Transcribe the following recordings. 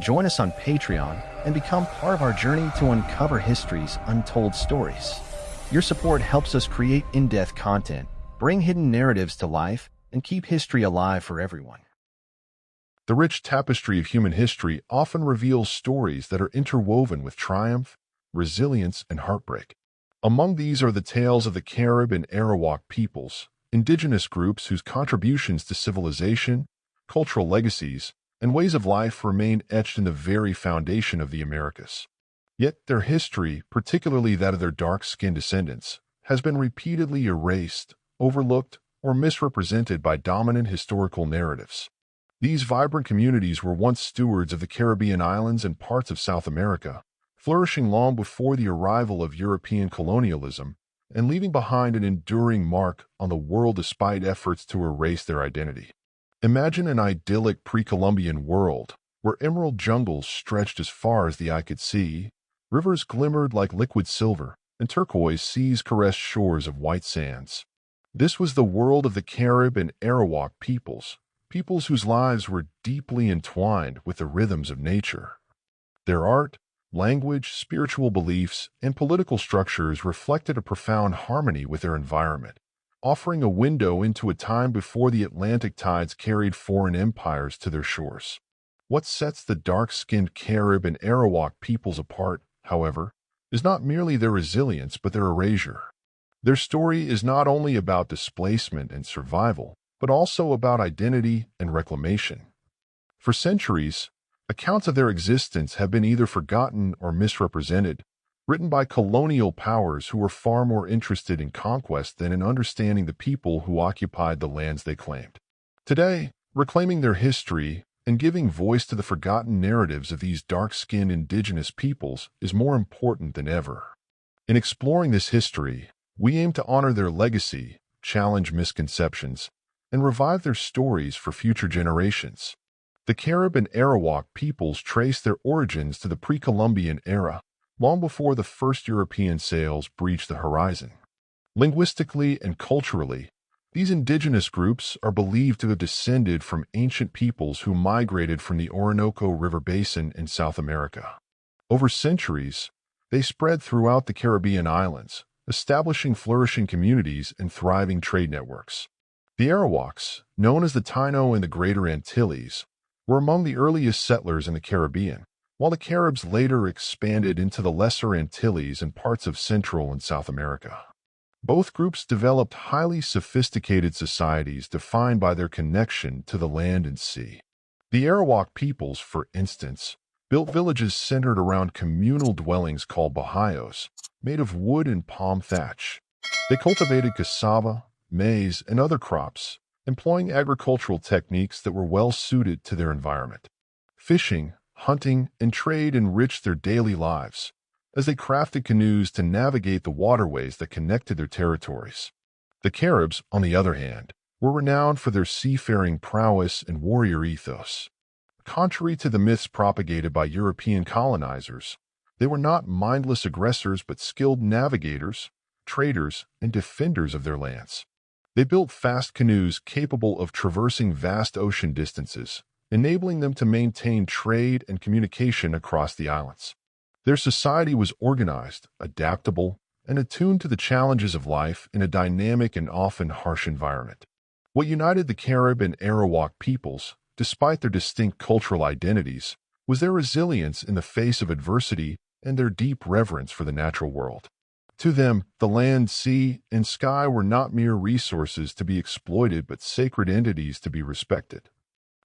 Join us on Patreon and become part of our journey to uncover history's untold stories. Your support helps us create in-depth content, bring hidden narratives to life, and keep history alive for everyone. The rich tapestry of human history often reveals stories that are interwoven with triumph, resilience, and heartbreak. Among these are the tales of the Carib and Arawak peoples, indigenous groups whose contributions to civilization, cultural legacies, and ways of life remain etched in the very foundation of the Americas. Yet their history, particularly that of their dark-skinned descendants, has been repeatedly erased, overlooked, or misrepresented by dominant historical narratives. These vibrant communities were once stewards of the Caribbean islands and parts of South America, flourishing long before the arrival of European colonialism and leaving behind an enduring mark on the world despite efforts to erase their identity. Imagine an idyllic pre-Columbian world where emerald jungles stretched as far as the eye could see, rivers glimmered like liquid silver, and turquoise seas caressed shores of white sands. This was the world of the Carib and Arawak peoples whose lives were deeply entwined with the rhythms of nature. Their art, language, spiritual beliefs, and political structures reflected a profound harmony with their environment, offering a window into a time before the Atlantic tides carried foreign empires to their shores. What sets the dark-skinned Carib and Arawak peoples apart, however, is not merely their resilience but their erasure. Their story is not only about displacement and survival, but also about identity and reclamation. For centuries, accounts of their existence have been either forgotten or misrepresented, written by colonial powers who were far more interested in conquest than in understanding the people who occupied the lands they claimed. Today, reclaiming their history and giving voice to the forgotten narratives of these dark-skinned indigenous peoples is more important than ever. In exploring this history, we aim to honor their legacy, challenge misconceptions, and revive their stories for future generations. The Carib and Arawak peoples trace their origins to the pre-Columbian era, long before the first European sails breached the horizon. Linguistically and culturally, these indigenous groups are believed to have descended from ancient peoples who migrated from the Orinoco River basin in South America. Over centuries, they spread throughout the Caribbean islands, establishing flourishing communities and thriving trade networks. The Arawaks, known as the Taino and the Greater Antilles, were among the earliest settlers in the Caribbean, while the Caribs later expanded into the Lesser Antilles and parts of Central and South America. Both groups developed highly sophisticated societies defined by their connection to the land and sea. The Arawak peoples, for instance, built villages centered around communal dwellings called bahayos, made of wood and palm thatch. They cultivated cassava, maize, and other crops, employing agricultural techniques that were well suited to their environment. Fishing, hunting, and trade enriched their daily lives, as they crafted canoes to navigate the waterways that connected their territories. The Caribs, on the other hand, were renowned for their seafaring prowess and warrior ethos. Contrary to the myths propagated by European colonizers, they were not mindless aggressors but skilled navigators, traders, and defenders of their lands. They built fast canoes capable of traversing vast ocean distances, enabling them to maintain trade and communication across the islands. Their society was organized, adaptable, and attuned to the challenges of life in a dynamic and often harsh environment. What united the Carib and Arawak peoples, despite their distinct cultural identities, was their resilience in the face of adversity and their deep reverence for the natural world. To them, the land, sea, and sky were not mere resources to be exploited but sacred entities to be respected.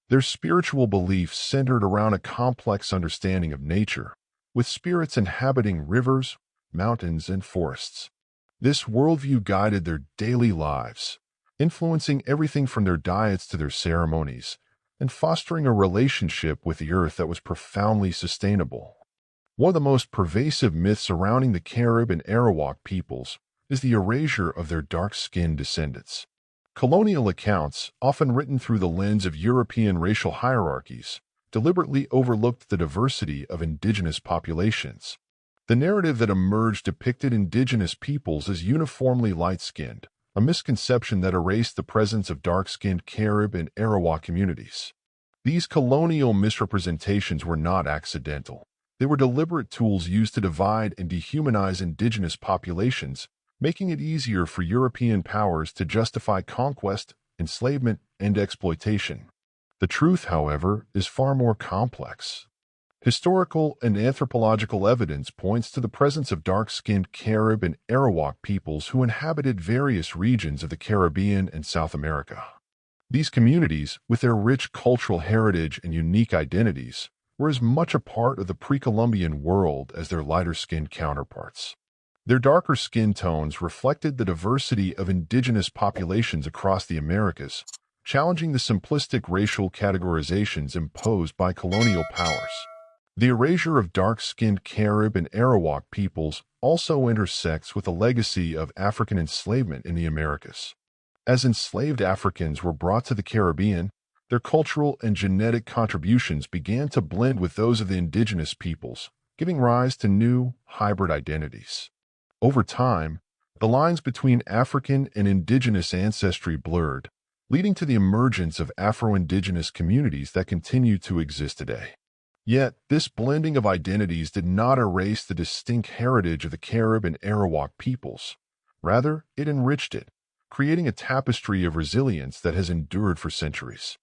Their spiritual beliefs centered around a complex understanding of nature, with spirits inhabiting rivers, mountains, and forests. This worldview guided their daily lives, influencing everything from their diets to their ceremonies, and fostering a relationship with the earth that was profoundly sustainable. One of the most pervasive myths surrounding the Carib and Arawak peoples is the erasure of their dark-skinned descendants. Colonial accounts, often written through the lens of European racial hierarchies, deliberately overlooked the diversity of indigenous populations. The narrative that emerged depicted indigenous peoples as uniformly light-skinned, a misconception that erased the presence of dark-skinned Carib and Arawak communities. These colonial misrepresentations were not accidental. They were deliberate tools used to divide and dehumanize indigenous populations, making it easier for European powers to justify conquest, enslavement, and exploitation. The truth, however, is far more complex. Historical and anthropological evidence points to the presence of dark-skinned Carib and Arawak peoples who inhabited various regions of the Caribbean and South America. These communities, with their rich cultural heritage and unique identities, were as much a part of the pre-Columbian world as their lighter-skinned counterparts. Their darker skin tones reflected the diversity of indigenous populations across the Americas, challenging the simplistic racial categorizations imposed by colonial powers. The erasure of dark-skinned Carib and Arawak peoples also intersects with a legacy of African enslavement in the Americas. As enslaved Africans were brought to the Caribbean, their cultural and genetic contributions began to blend with those of the indigenous peoples, giving rise to new, hybrid identities. Over time, the lines between African and indigenous ancestry blurred, leading to the emergence of Afro-Indigenous communities that continue to exist today. Yet, this blending of identities did not erase the distinct heritage of the Carib and Arawak peoples. Rather, it enriched it, creating a tapestry of resilience that has endured for centuries.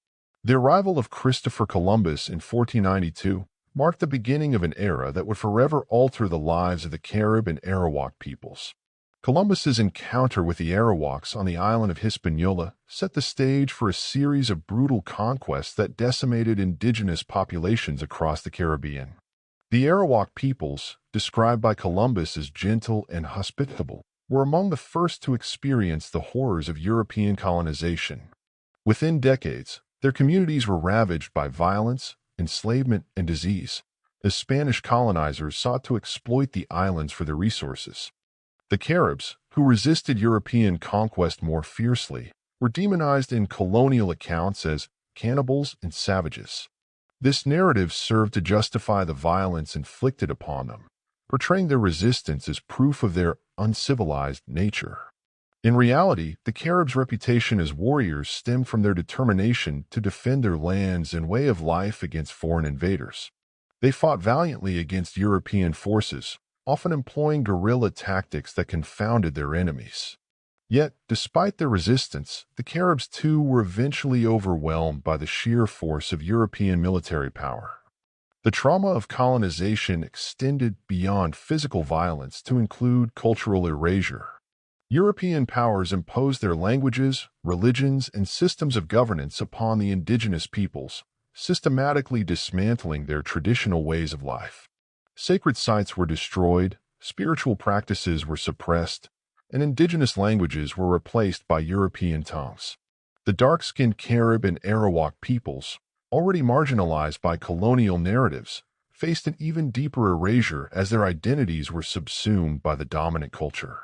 The arrival of Christopher Columbus in 1492 marked the beginning of an era that would forever alter the lives of the Carib and Arawak peoples. Columbus's encounter with the Arawaks on the island of Hispaniola set the stage for a series of brutal conquests that decimated indigenous populations across the Caribbean. The Arawak peoples, described by Columbus as gentle and hospitable, were among the first to experience the horrors of European colonization. Within decades, their communities were ravaged by violence, enslavement, and disease, as Spanish colonizers sought to exploit the islands for their resources. The Caribs, who resisted European conquest more fiercely, were demonized in colonial accounts as cannibals and savages. This narrative served to justify the violence inflicted upon them, portraying their resistance as proof of their uncivilized nature. In reality, the Caribs' reputation as warriors stemmed from their determination to defend their lands and way of life against foreign invaders. They fought valiantly against European forces, often employing guerrilla tactics that confounded their enemies. Yet, despite their resistance, the Caribs too were eventually overwhelmed by the sheer force of European military power. The trauma of colonization extended beyond physical violence to include cultural erasure. European powers imposed their languages, religions, and systems of governance upon the indigenous peoples, systematically dismantling their traditional ways of life. Sacred sites were destroyed, spiritual practices were suppressed, and indigenous languages were replaced by European tongues. The dark-skinned Carib and Arawak peoples, already marginalized by colonial narratives, faced an even deeper erasure as their identities were subsumed by the dominant culture.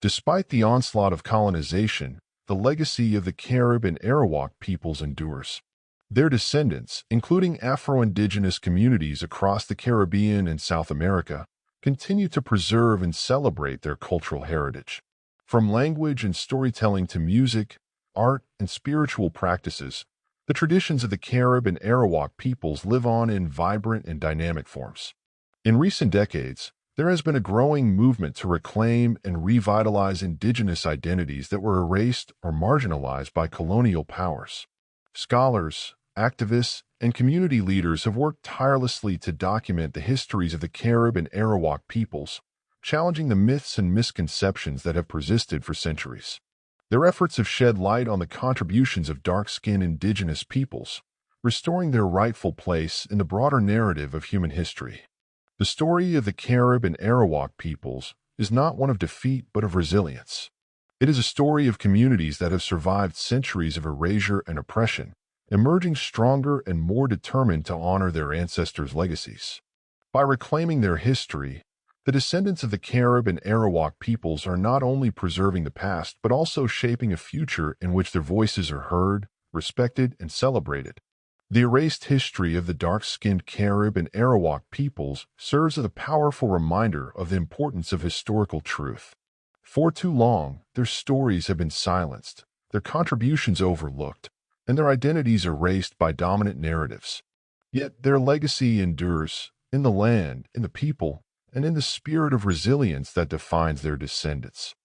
Despite the onslaught of colonization, the legacy of the Carib and Arawak peoples endures. Their descendants, including Afro-Indigenous communities across the Caribbean and South America, continue to preserve and celebrate their cultural heritage. From language and storytelling to music, art, and spiritual practices, the traditions of the Carib and Arawak peoples live on in vibrant and dynamic forms. In recent decades, there has been a growing movement to reclaim and revitalize indigenous identities that were erased or marginalized by colonial powers. Scholars, activists, and community leaders have worked tirelessly to document the histories of the Carib and Arawak peoples, challenging the myths and misconceptions that have persisted for centuries. Their efforts have shed light on the contributions of dark-skinned indigenous peoples, restoring their rightful place in the broader narrative of human history. The story of the Carib and Arawak peoples is not one of defeat but of resilience. It is a story of communities that have survived centuries of erasure and oppression, emerging stronger and more determined to honor their ancestors' legacies. By reclaiming their history, the descendants of the Carib and Arawak peoples are not only preserving the past but also shaping a future in which their voices are heard, respected, and celebrated. The erased history of the dark-skinned Carib and Arawak peoples serves as a powerful reminder of the importance of historical truth. For too long, their stories have been silenced, their contributions overlooked, and their identities erased by dominant narratives. Yet their legacy endures in the land, in the people, and in the spirit of resilience that defines their descendants.